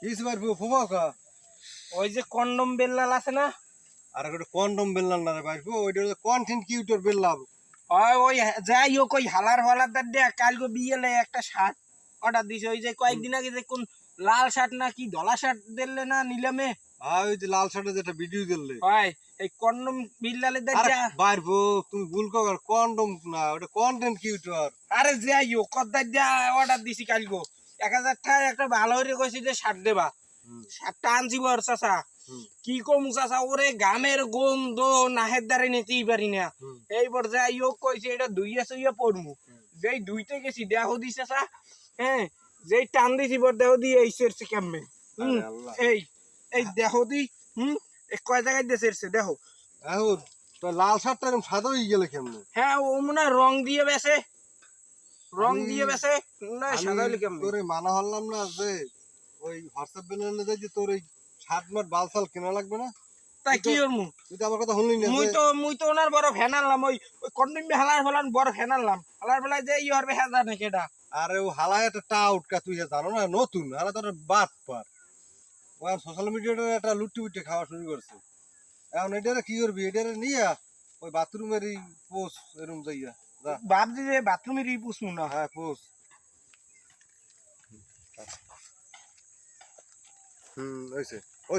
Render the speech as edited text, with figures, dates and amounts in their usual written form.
kiss মারবো ফুফাকা ওই যে কন্ডম বেল্লাল আছে না আর একটা কন্ডম বেললাম না রে ভাইবো ওইটা হচ্ছে কন্টেন্ট কিউটর বেললাম ওই যাই হোক ওই হালার ফালার দে কালকে বিয়েলে একটা শার্ট অর্ডার দিছে ওই যে কয়েকদিন আগে যে কোন লাল শার্ট না কি ধলা শার্ট দিলে না নিলামে ওই যে লাল শার্টে যেটা ভিডিও দিলে হয় এই কন্ডম বিল্লালে দে আরে যা ভাইবো তুমি ভুল কর কন্ডম না ওটা কন্টেন্ট কিউটর আরে যাই হোক কদার যা অর্ডার দিছি কালকে 1000 টাকা একটা ভালো করে কইছি যে শার্ট দেবা শার্টটা আনছি বর চাচা কি কম চাচা ওরে গামের গন্ধ নাহের দ্বারে নিতেই পারি না এইবার যাই হোক কইছে এটা ধুইয়া সইয়া পড়মু যেই ধুইতে গেছি দেহ দিছে চাচা হ্যাঁ যেই টান দিছি বর দেহ দিয়ে এই সেরছে কেমনে এই এই দেহ দি কয় জায়গায় দিয়ে সেরছে দেখো এখন তো লাল শার্টটা এরকম সাদা হয়ে গেলে কেমনে হ্যাঁ ও মনে হয় রং দিয়ে বেসে রং দিয়ে বেসে না সাদা হইলে কেমনে তোরে মানা হলাম না যে ওই হোয়াটসঅ্যাপ বেলালে যাই যে তোর ওই শার্ট মার্ট বালসাল কেনা লাগবে না তাই কি করমু তুই তো আমার কথা শুনলি না মুই তো ওনার বড় ফ্যান আনলাম ওই কন্টিনিউ হালার ফেলান বড় ফ্যান আনলাম হালার ফেলায় যে ই হরবে হেজা নাকি এটা আরে ও হালায় একটা টাউটকা তুই জানো না নতুন আরে তোর বাদ পার ও সোশ্যাল মিডিয়াতে একটা লুটি উঠে খাওয়া শুরু করছে এখন এটারে কি করবি এটারে নিয়া ওই বাথরুমের এই পোস এরকম যাইয়া যা ভাবছি যে বাথরুমের ই পুষমু না হ্যাঁ পোস হয়েছে